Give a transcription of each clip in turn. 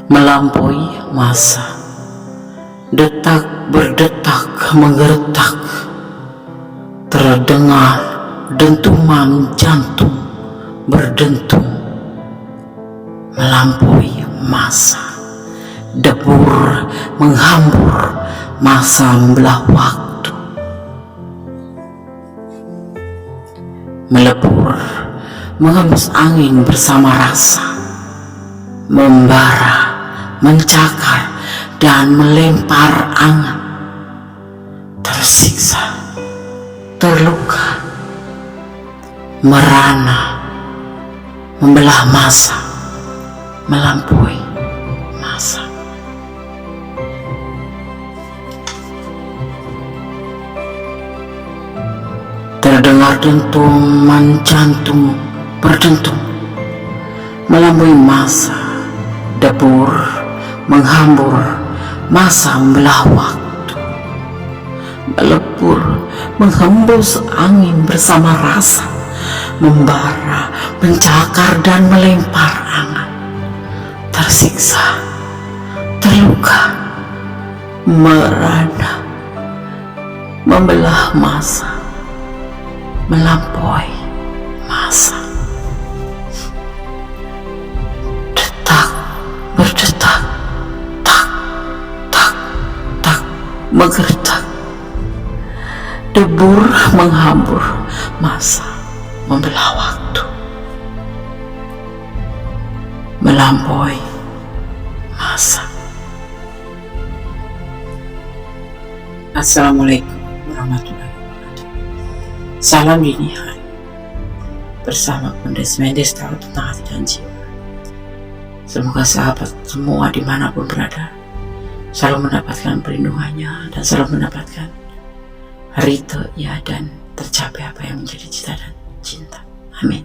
melampaui masa. Detak berdetak menggertak, terdengar dentuman jantung berdentum melampaui masa. Debur menghambur, masa membelah waktu. Melebur menghembus angin bersama rasa, membara, mencakar, dan melempar angan. Tersiksa, terluka, merana, membelah masa, melampaui masa. Terdengar dentuman jantung berdentum melampaui masa. Debur menghambur, masa membelah waktu. Melebur menghembus angin bersama rasa, membara, mencakar, dan melempar angan. Tersiksa, terluka, merana, membelah masa, melampaui masa. Detak berdetak, tak, tak, tak, menggertak. Debur menghambur, masa membelah waktu, melampaui masa. Assalamualaikum warahmatullahi wabarakatuh. Salam dini hari bersama Kondes Mendes, tahu tentang hati dan jiwa. Semoga sahabat semua dimanapun berada selalu mendapatkan perlindungannya dan selalu mendapatkan ridhonya dan tercapai apa yang menjadi cita dan cinta. Amin.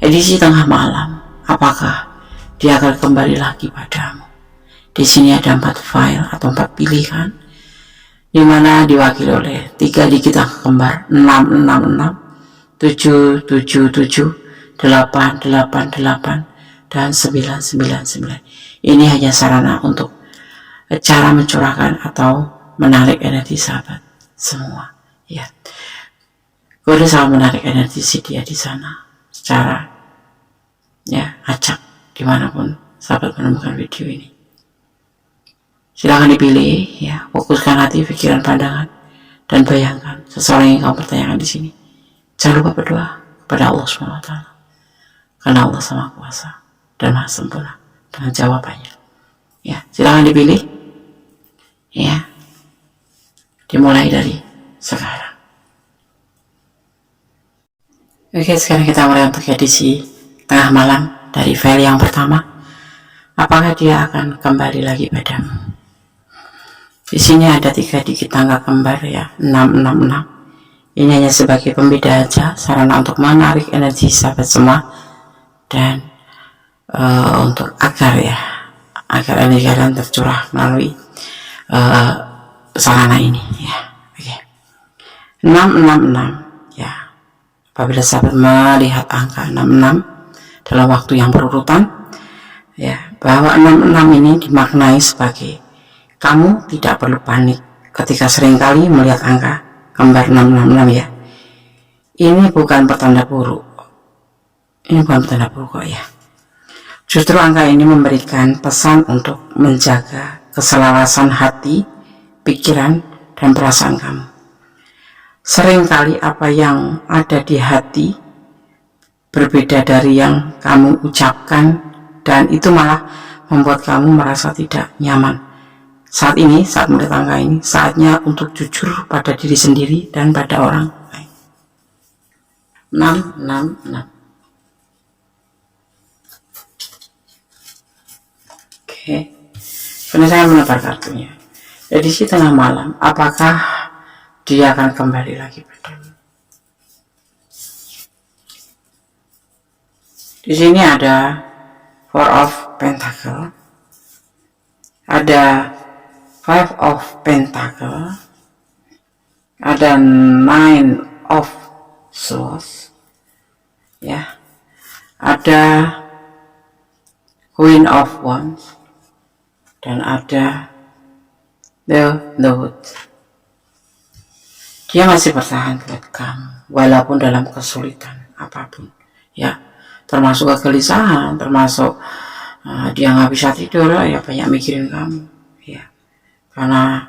Edisi tengah malam, apakah dia akan kembali lagi padamu? Di sini ada 4 file atau 4 pilihan, di mana diwakili oleh 3 digit angka kembar 666, 777, 888, dan 999. Ini hanya sarana untuk cara mencurahkan atau menarik energi sahabat semua. Ya, gue selalu menarik energi si dia di sana secara acak dimanapun sahabat menemukan video ini. Silahkan dipilih, ya, fokuskan hati, pikiran, pandangan, dan bayangkan seseorang yang kamu pertanyakan di sini. Jangan lupa berdoa kepada Allah SWT, karena Allah sama kuasa dan maha sempurna dengan jawabannya. Ya, silahkan dipilih, ya, dimulai dari sekarang. Oke, sekarang kita mulai untuk edisi tengah malam dari file yang pertama. Apakah dia akan kembali lagi padamu? Di sini ada 3 digit angka kembar, ya, 666. Ini hanya sebagai pembeda aja, sarana untuk menarik energi sahabat semua dan untuk agar energi kalian tercurah melalui sarana ini, ya. Oke. 666, ya. Apabila sahabat melihat angka 66 dalam waktu yang berurutan, ya, bahwa 66 ini dimaknai sebagai kamu tidak perlu panik ketika seringkali melihat angka kembar 666, ya. Ini bukan pertanda buruk. Ini bukan pertanda buruk kok, ya. Justru angka ini memberikan pesan untuk menjaga keselarasan hati, pikiran, dan perasaan kamu. Seringkali apa yang ada di hati berbeda dari yang kamu ucapkan, dan itu malah membuat kamu merasa tidak nyaman. Saat ini, saat melihat angka ini, saatnya untuk jujur pada diri sendiri dan pada orang lain. 666. Oke. Karena saya menebar kartunya. Edisi tengah malam, apakah dia akan kembali lagi padamu? Di sini ada 4 of Pentacle, ada 5 of Pentacle, ada 9 of Swords, ya, ada Queen of Wands, dan ada the note. Dia masih bertahan buat kamu walaupun dalam kesulitan apapun, ya, termasuk kegelisahan, termasuk dia nggak bisa tidur, ya banyak mikirin kamu, ya, karena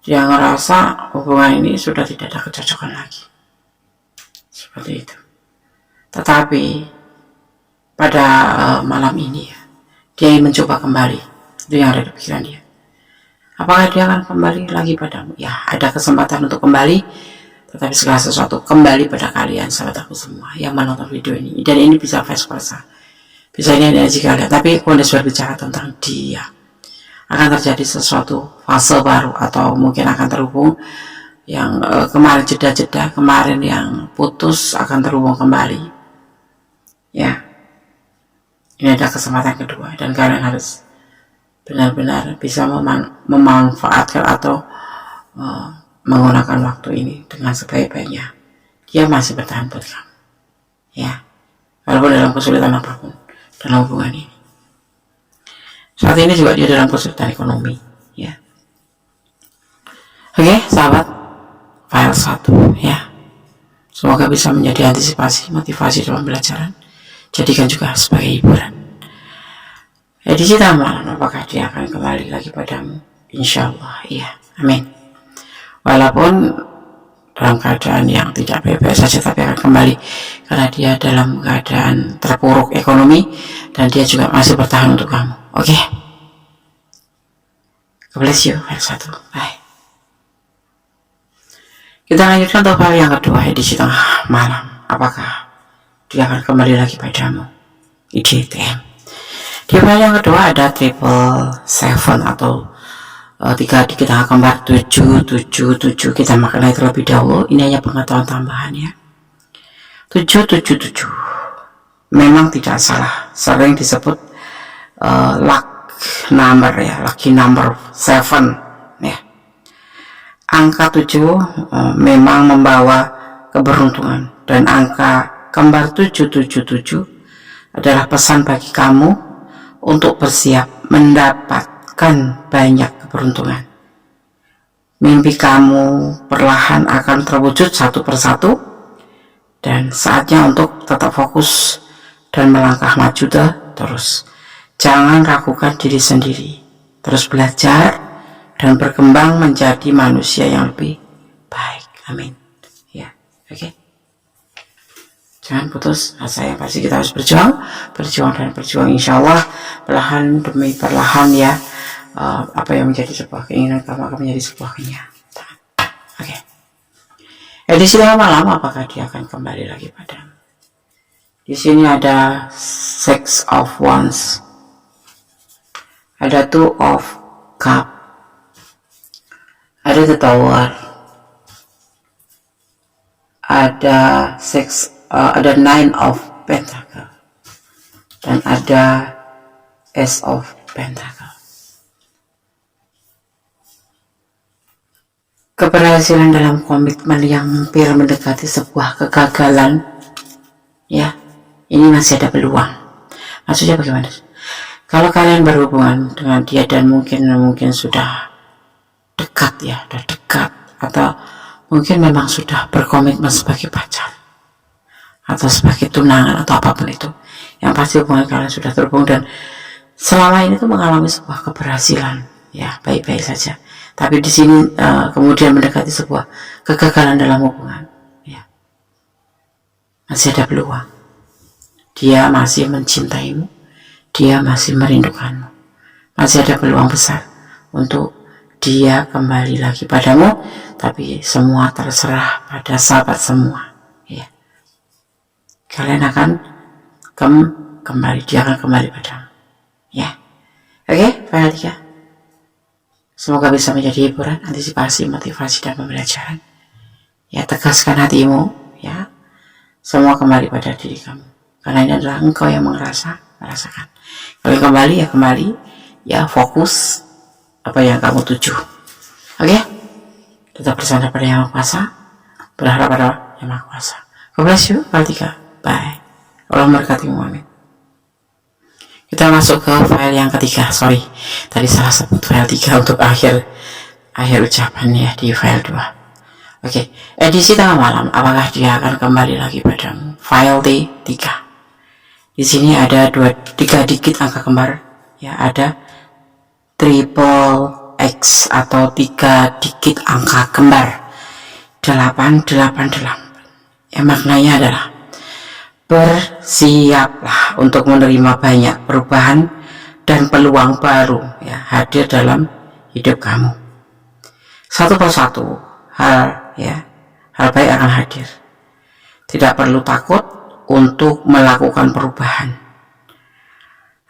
dia ngerasa hubungan ini sudah tidak ada kecocokan lagi, seperti itu. Tetapi pada malam ini ya, dia ingin mencoba kembali. Itu yang ada di pikiran dia. Apakah dia akan kembali lagi padamu? Ya, ada kesempatan untuk kembali, tetapi segala sesuatu kembali pada kalian, sahabat aku semua yang menonton video ini. Dan ini bisa vice versa, bisa ini jika lihat. Tapi kalau sudah bicara tentang dia, akan terjadi sesuatu fase baru, atau mungkin akan terhubung yang kemarin jeda-jeda, kemarin yang putus akan terhubung kembali, ya. Ini ada kesempatan kedua, dan kalian harus benar-benar bisa memanfaatkan atau menggunakan waktu ini dengan sebaik-baiknya. Dia masih bertahan buat kamu, ya, walaupun dalam kesulitan apapun dalam hubungan ini. Saat ini juga dia dalam kesulitan ekonomi, ya. Oke, sahabat, file 1, ya. Semoga bisa menjadi antisipasi, motivasi dalam pembelajaran. Jadikan juga sebagai hiburan. Edisi malam, apakah dia akan kembali lagi padamu? Insya Allah, iya, amin. Walaupun dalam keadaan yang tidak baik-baik saja, tapi akan kembali karena dia dalam keadaan terpuruk ekonomi, dan dia juga masih bertahan untuk kamu. Oke, God bless you. File 1, bye. Kita lanjutkan untuk file yang kedua, edisi tengah malam. Apakah dia akan kembali lagi padamu? IDTM. Di file yang kedua ada 777 atau 3 di kita kembar 777. Kita maknai terlebih dahulu. Ini hanya pengetahuan tambahan, ya. 777 memang tidak salah, sering disebut luck number, ya, lucky number 7, ya. Angka 7 memang membawa keberuntungan, dan angka kembar 777 adalah pesan bagi kamu untuk bersiap mendapatkan banyak keberuntungan. Mimpi kamu perlahan akan terwujud satu persatu, dan saatnya untuk tetap fokus dan melangkah maju terus. Jangan ragukan diri sendiri, terus belajar dan berkembang menjadi manusia yang lebih baik. Amin, ya. Oke. Jangan putus asa, yang pasti kita harus berjuang dan berjuang, insya Allah perlahan demi perlahan, ya. Apa yang menjadi sebuah keinginan kamu akan menjadi sebuah kenyataan. Oke. Edisi malam, apakah dia akan kembali lagi padamu? Di sini ada 6 of Wands, ada 2 of Cup, ada the Tower, ada 9 of Pentacle, dan ada Ace of Pentacle. Keberhasilan dalam komitmen yang hampir mendekati sebuah kegagalan, ya, ini masih ada peluang. Maksudnya bagaimana? Kalau kalian berhubungan dengan dia dan mungkin sudah dekat, ya, sudah dekat, atau mungkin memang sudah berkomitmen sebagai pacar atau sebagai tunangan atau apapun itu, yang pasti hubungan kalian sudah terhubung dan selama ini tuh mengalami sebuah keberhasilan, ya, baik-baik saja. Tapi di sini kemudian mendekati sebuah kegagalan dalam hubungan, ya. Masih ada peluang. Dia masih mencintaimu, dia masih merindukanmu. Masih ada peluang besar untuk dia kembali lagi padamu, tapi semua terserah pada sahabat semua, ya. Kalian akan kembali, dia akan kembali padamu, ya. Oke, file 3. Semoga bisa menjadi hiburan, antisipasi, motivasi, dan pembelajaran. Ya, tegaskan hatimu, ya. Semua kembali pada diri kamu, karena ini adalah engkau yang merasakan. Kalau kembali, ya kembali, ya, fokus apa yang kamu tuju. Oke, tetap bersandar pada Yang Maha Kuasa, berharap pada Yang Maha Kuasa. God bless you, file 3. Bye. Allah memberkatimu, amin. Kita masuk ke file yang ketiga. Sorry, tadi salah sebut file 3 untuk akhir ucapan ya, di file 2. Oke, edisi tengah malam, apakah dia akan kembali lagi padamu? File T3. Di sini ada 3 digit angka kembar ya, ada triple X atau 3 digit angka kembar 888. Yang maknanya adalah bersiaplah untuk menerima banyak perubahan dan peluang baru ya, hadir dalam hidup kamu. Satu persatu hal baik akan hadir. Tidak perlu takut untuk melakukan perubahan,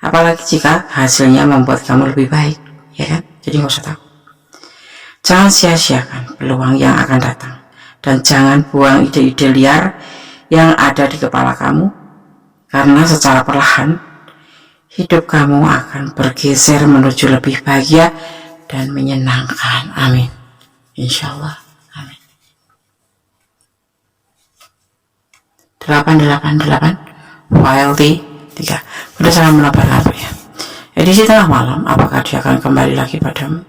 apalagi jika hasilnya membuat kamu lebih baik, ya kan? Jadi nggak usah takut. Jangan sia-siakan peluang yang akan datang, dan jangan buang ide-ide liar yang ada di kepala kamu, karena secara perlahan hidup kamu akan bergeser menuju lebih bahagia dan menyenangkan. Amin. Insya Allah. Amin. 888 file T3. Berdasarkan menambahkan apa ya? Edisi tengah malam, apakah dia akan kembali lagi padamu?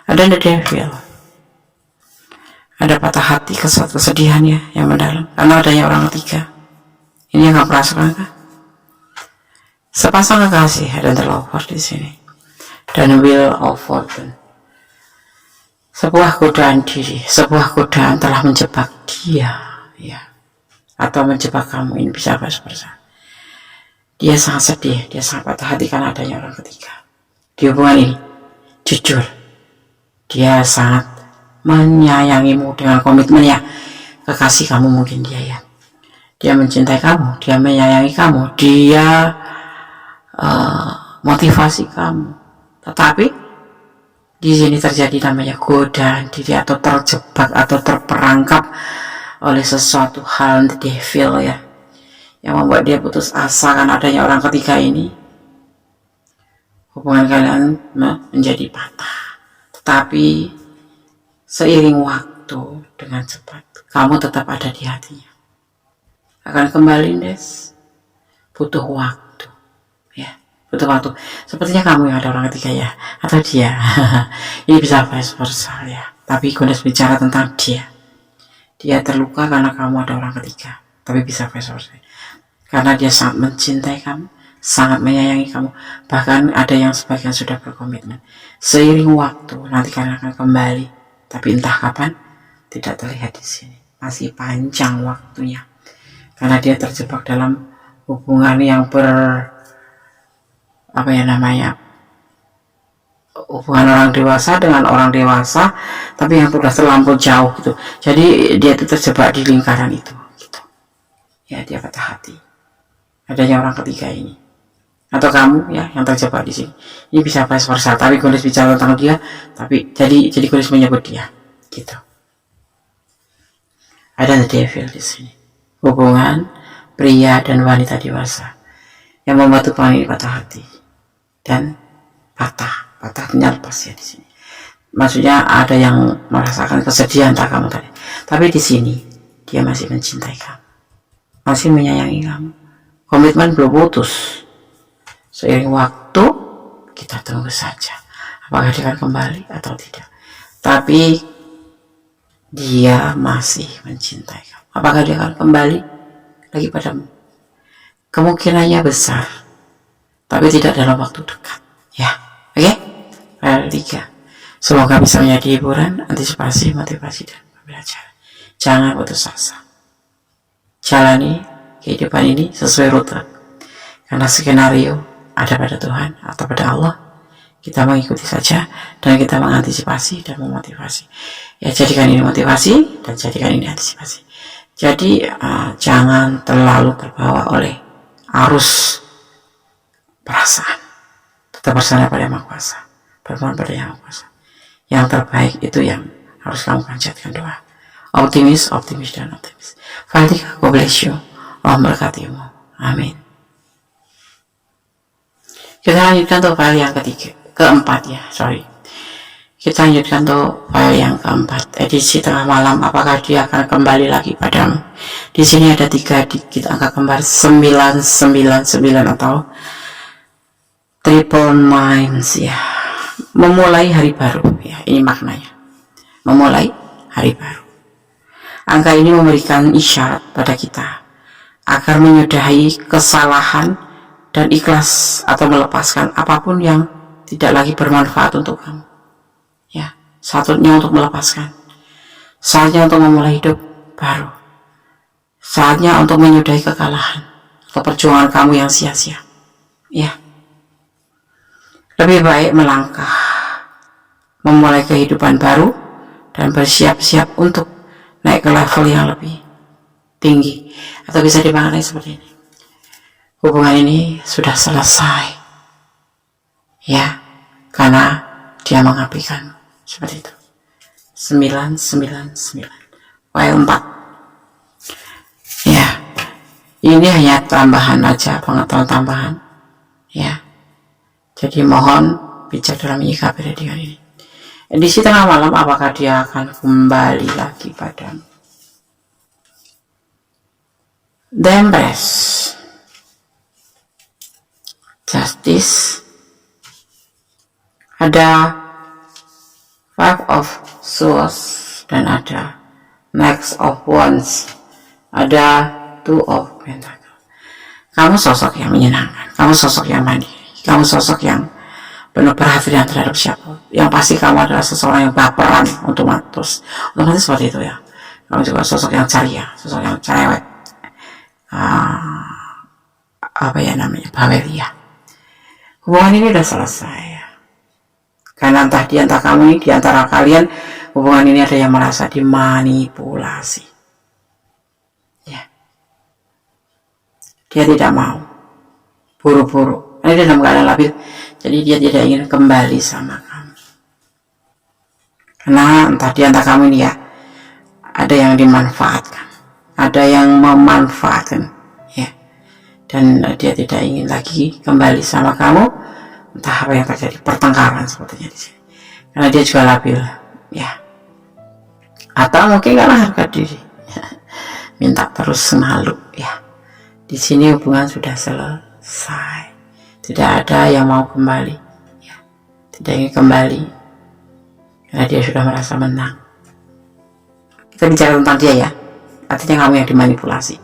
Ada the devil. Ada patah hati, kesedihan ya, yang mendalam karena adanya orang ketiga. Ini yang kamu rasakan kan? Sepasang kekasih dan terlover di sini. Dan Wheel of Fortune. Sebuah godaan diri, sebuah godaan telah menjebak dia, ya, atau menjebak kamu. Ini bisa seperti dia sangat sedih, dia sangat patah hati karena adanya orang ketiga di hubungan ini. Jujur, dia sangat menyayangimu dengan komitmennya. Kekasih kamu mungkin dia mencintai kamu, dia menyayangi kamu, dia motivasi kamu. Tetapi di sini terjadi namanya godaan diri, atau terjebak atau terperangkap oleh sesuatu hal, the devil ya, yang membuat dia putus asa karena adanya orang ketiga ini. Hubungan kalian menjadi patah. Tetapi seiring waktu dengan cepat, kamu tetap ada di hatinya. Akan kembali, Des. Butuh waktu. Ya, butuh waktu. Sepertinya kamu yang ada orang ketiga ya, atau dia. Ini bisa vice versa ya. Tapi Gones bicara tentang dia. Dia terluka karena kamu ada orang ketiga. Tapi bisa vice versa. Karena dia sangat mencintai kamu, sangat menyayangi kamu. Bahkan ada yang sebagian sudah berkomitmen. Seiring waktu nanti kalian akan kembali. Tapi entah kapan tidak terlihat di sini. Masih panjang waktunya. Karena dia terjebak dalam hubungan yang hubungan orang dewasa dengan orang dewasa, tapi yang sudah terlampau jauh gitu. Jadi dia itu terjebak di lingkaran itu gitu. Ya, dia patah hati adanya orang ketiga ini, atau kamu ya yang terjebak di sini. Ini bisa vice versa, tapi Gones bicara tentang dia, tapi jadi Gones menyebut dia gitu. Ada the devil di sini, hubungan pria dan wanita dewasa yang membuat hubungan ini patah hati dan patahnya lepas ya di sini. Maksudnya ada yang merasakan kesedihan tak kamu tadi, tapi di sini dia masih mencintai kamu, masih menyayangi kamu. Komitmen belum putus. Seiring waktu kita tunggu saja apakah dia akan kembali atau tidak. Tapi dia masih mencintai kamu. Apakah dia akan kembali lagi padamu? Kemungkinannya besar, tapi tidak dalam waktu dekat ya. Oke? File 3. Semoga bisa menjadi hiburan, antisipasi, motivasi, dan pembelajaran. Jangan putus asa. Jalani kehidupan ini sesuai rute, karena skenario ada pada Tuhan atau pada Allah. Kita mengikuti saja dan kita mengantisipasi dan memotivasi ya. Jadikan ini motivasi dan jadikan ini antisipasi. Jadi jangan terlalu terbawa oleh arus perasaan. Tetap bersandar pada Yang Maha Kuasa, bermohon pada Yang Maha Kuasa. Yang terbaik itu yang harus kamu panjatkan doa. Optimis dan optimis. File 3, God bless you. Allah memberkatimu. Amin. Kita lanjutkan untuk file yang keempat ya. Kita lanjutkan untuk file yang keempat. Edisi tengah malam, apakah dia akan kembali lagi padamu? Di sini ada 3 digit angka kembar 999 atau triple nines ya, memulai hari baru ya, ini maknanya, memulai hari baru. Angka ini memberikan isyarat pada kita agar menyudahi kesalahan dan ikhlas atau melepaskan apapun yang tidak lagi bermanfaat untuk kamu ya. Saatnya untuk melepaskan, saatnya untuk memulai hidup baru, saatnya untuk menyudahi kekalahan atau perjuangan kamu yang sia-sia ya. Lebih baik melangkah memulai kehidupan baru dan bersiap-siap untuk naik ke level yang lebih tinggi, atau bisa dimaknai seperti ini: hubungan ini sudah selesai ya, karena dia mengabaikan. Seperti itu. 999 W4 ya. Ini hanya tambahan aja, pengetahuan tambahan ya. Jadi mohon bijak dalam menyikapi radio ini. Edisi tengah malam, apakah dia akan kembali lagi padamu? The Empress, Justice, ada Five of Swords, dan ada Knight of Wands, ada Two of Pentacles. Kamu sosok yang menyenangkan, kamu sosok yang mandiri, kamu sosok yang penuh perhatian terhadap siapa. Yang pasti kamu adalah seseorang yang baperan untuk seperti itu ya. Kamu juga sosok yang ceria, sosok yang cerewet, Bawelia. Hubungan ini udah selesai ya. Karena entah di antara kamu ini, di antara kalian, hubungan ini ada yang merasa dimanipulasi ya. Dia tidak mau, buru-buru, ini dalam keadaan labil. Jadi dia tidak ingin kembali sama kamu. Karena entah di antara kamu ini ya, ada yang dimanfaatkan, ada yang memanfaatkan ya. Dan dia tidak ingin lagi kembali sama kamu. Entah apa yang terjadi, pertengkaran sepertinya di sini. Karena dia juga labil ya. Atau mungkin karena harga diri ya. Minta terus malu ya. Di sini hubungan sudah selesai. Tidak ada yang mau kembali ya. Tidak ingin kembali karena dia sudah merasa menang. Kita bicara tentang dia ya, artinya kamu yang dimanipulasi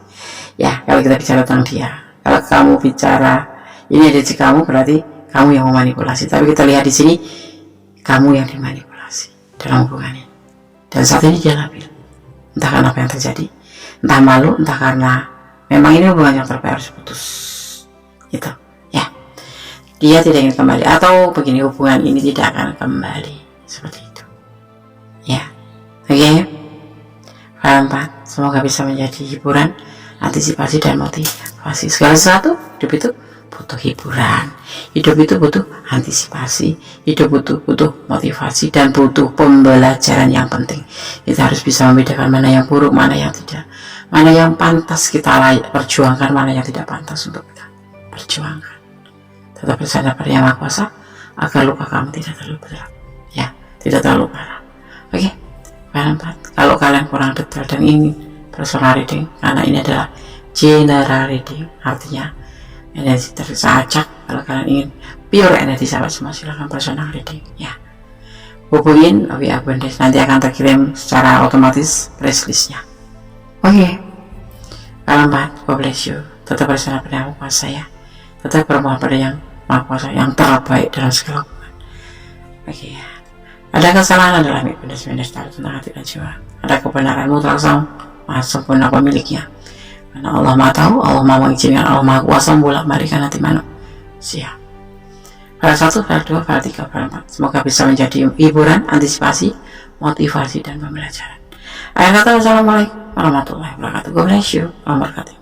ya. Kalau kita bicara tentang dia, kalau kamu bicara ini ada di kamu, berarti kamu yang memanipulasi. Tapi kita lihat di sini, kamu yang dimanipulasi dalam hubungan ini. Dan saat ini dia labil, entah karena apa yang terjadi, entah malu, entah karena memang ini hubungan yang terbaik harus putus gitu ya. Dia tidak ingin kembali, atau begini, hubungan ini tidak akan kembali, seperti itu ya. Oke, File 4 semoga bisa menjadi hiburan, antisipasi, dan motivasi. Segala sesuatu hidup itu butuh hiburan, hidup itu butuh antisipasi, hidup butuh motivasi, dan butuh pembelajaran yang penting. Kita harus bisa membedakan mana yang buruk, mana yang tidak, mana yang pantas kita perjuangkan, mana yang tidak pantas untuk kita perjuangkan. Tetap bersandar pada Yang Maha Kuasa agar luka kamu tidak terlalu berat ya, tidak terlalu parah. Oke, File 4. Kalau kalian kurang detail dan ingin personal reading, karena ini adalah general reading, artinya energi teracak. Kalau kalian ingin pure energi sahabat semua, silahkan personal reading ya. Hubungin WA Bundes, nanti akan terkirim secara otomatis press listnya. Oke, File 4. God bless you. Tetap bersama pada Yang Maha Kuasa ya. Tetap bermohon pada Yang Maha Kuasa yang terbaik dalam segala hubungan. Oke ya. Ada kesalahan adalah Bundes tahu tentang hati dan jiwa. Ada kebenaran mutlak sang Maha sempurna pemiliknya. Karena Allah Maha tahu, Allah Maha mengizinkan, Allah Maha Kuasa membolak-balikan hati manusia. File 1, File 2, File 3, File 4 semoga bisa menjadi hiburan, antisipasi, motivasi, dan pembelajaran. Akhir kata, wassalamualaikum warahmatullahi wabarakatuh. God bless you. Wabarakatuh.